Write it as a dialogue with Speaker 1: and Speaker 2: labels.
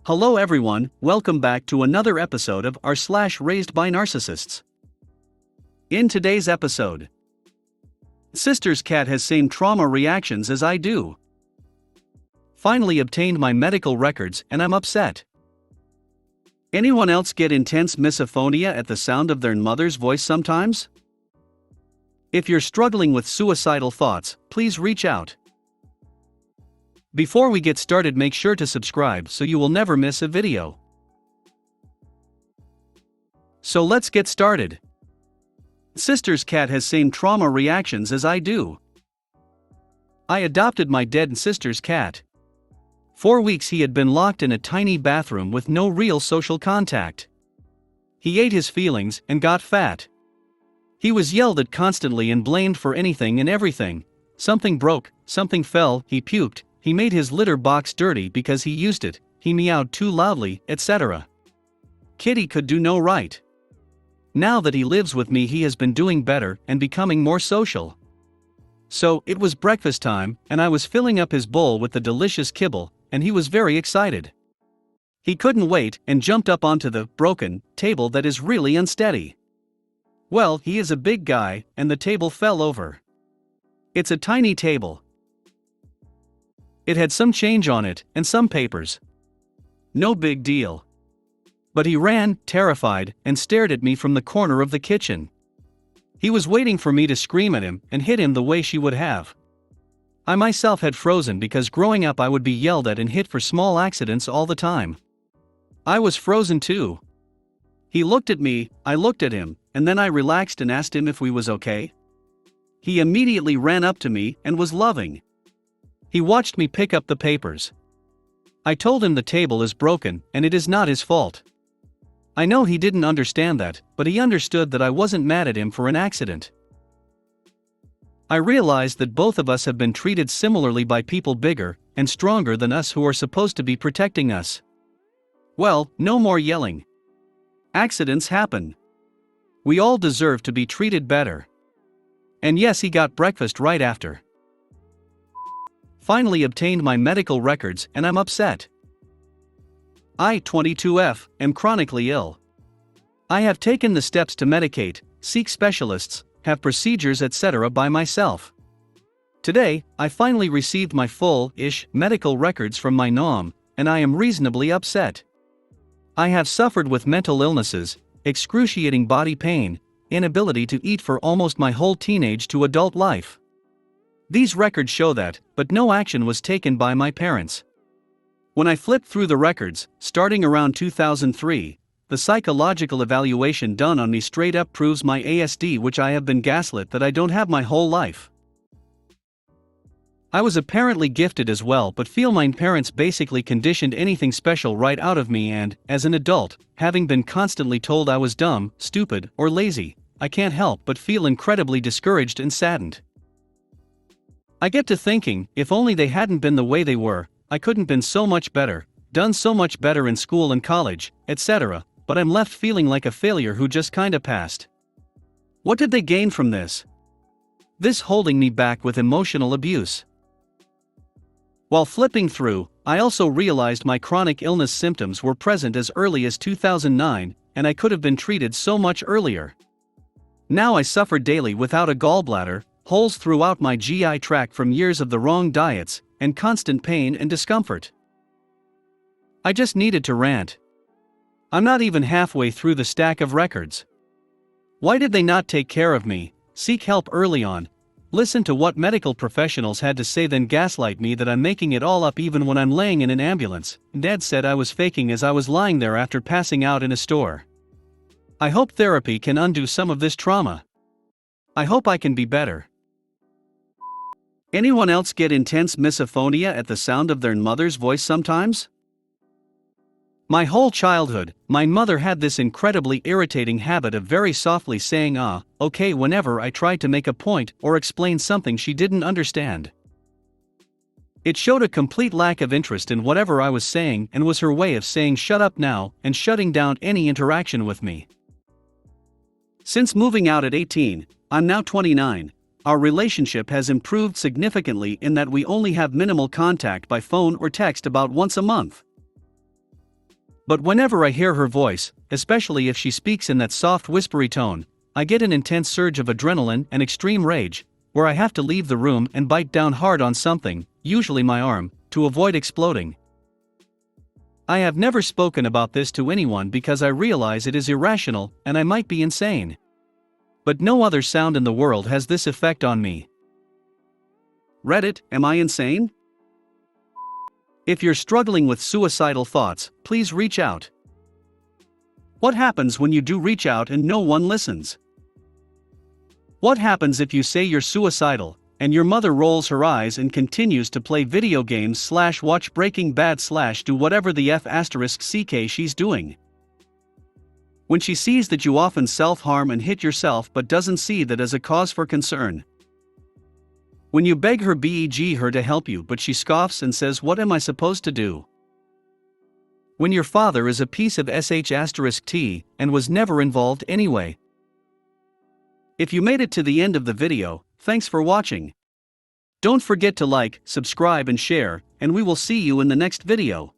Speaker 1: Hello everyone, welcome back to another episode of r/slash Raised by Narcissists. In today's episode, sister's cat has same trauma reactions as I do. Finally obtained my medical records and I'm upset. Anyone else get intense misophonia at the sound of their mother's voice sometimes? If you're struggling with suicidal thoughts, please reach out. Before we get started, make sure to subscribe so you will never miss a video. So let's get started. Sister's cat has same trauma reactions as I do. I adopted my dead sister's cat. 4 weeks he had been locked in a tiny bathroom with no real social contact. He ate his feelings and got fat. He was yelled at constantly and blamed for anything and everything. Something broke, something fell, he puked. He made his litter box dirty because he used it, he meowed too loudly, etc. Kitty could do no right. Now that he lives with me, he has been doing better and becoming more social. So, it was breakfast time, and I was filling up his bowl with the delicious kibble, and he was very excited. He couldn't wait and jumped up onto the broken table that is really unsteady. Well, he is a big guy, and the table fell over. It's a tiny table. It had some change on it, and some papers. No big deal. But he ran, terrified, and stared at me from the corner of the kitchen. He was waiting for me to scream at him and hit him the way she would have. I myself had frozen because growing up I would be yelled at and hit for small accidents all the time. I was frozen too. He looked at me, I looked at him, and then I relaxed and asked him if we was okay. He immediately ran up to me and was loving. He watched me pick up the papers. I told him the table is broken and it is not his fault. I know he didn't understand that, but he understood that I wasn't mad at him for an accident. I realized that both of us have been treated similarly by people bigger and stronger than us who are supposed to be protecting us. Well, no more yelling. Accidents happen. We all deserve to be treated better. And yes, he got breakfast right after. Finally obtained my medical records and I'm upset. I, 22F, am chronically ill. I have taken the steps to medicate, seek specialists, have procedures etc. by myself. Today, I finally received my full-ish medical records from my NOM, and I am reasonably upset. I have suffered with mental illnesses, excruciating body pain, inability to eat for almost my whole teenage to adult life. These records show that, but no action was taken by my parents. When I flipped through the records, starting around 2003, the psychological evaluation done on me straight up proves my ASD, which I have been gaslit that I don't have my whole life. I was apparently gifted as well, but feel my parents basically conditioned anything special right out of me, and, as an adult, having been constantly told I was dumb, stupid, or lazy, I can't help but feel incredibly discouraged and saddened. I get to thinking, if only they hadn't been the way they were, I couldn't been so much better, done so much better in school and college, etc., but I'm left feeling like a failure who just kinda passed. What did they gain from this? This holding me back with emotional abuse. While flipping through, I also realized my chronic illness symptoms were present as early as 2009, and I could have been treated so much earlier. Now I suffer daily without a gallbladder, holes throughout my GI tract from years of the wrong diets, and constant pain and discomfort. I just needed to rant. I'm not even halfway through the stack of records. Why did they not take care of me, seek help early on, listen to what medical professionals had to say, then gaslight me that I'm making it all up even when I'm laying in an ambulance? Dad said I was faking as I was lying there after passing out in a store. I hope therapy can undo some of this trauma. I hope I can be better. Anyone else get intense misophonia at the sound of their mother's voice sometimes? My whole childhood, my mother had this incredibly irritating habit of very softly saying okay whenever I tried to make a point or explain something she didn't understand. It showed a complete lack of interest in whatever I was saying and was her way of saying shut up now and shutting down any interaction with me. Since moving out at 18, I'm now 29. Our relationship has improved significantly in that we only have minimal contact by phone or text about once a month. But whenever I hear her voice, especially if she speaks in that soft whispery tone, I get an intense surge of adrenaline and extreme rage, where I have to leave the room and bite down hard on something, usually my arm, to avoid exploding. I have never spoken about this to anyone because I realize it is irrational and I might be insane. But no other sound in the world has this effect on me. Reddit, am I insane? If you're struggling with suicidal thoughts, please reach out. What happens when you do reach out and no one listens? What happens if you say you're suicidal, and your mother rolls her eyes and continues to play video games / watch Breaking Bad / do whatever the *CK she's doing? When she sees that you often self-harm and hit yourself but doesn't see that as a cause for concern? When you beg her to help you but she scoffs and says, "What am I supposed to do?" When your father is a piece of *T and was never involved anyway? If you made it to the end of the video, thanks for watching. Don't forget to like, subscribe and share, and we will see you in the next video.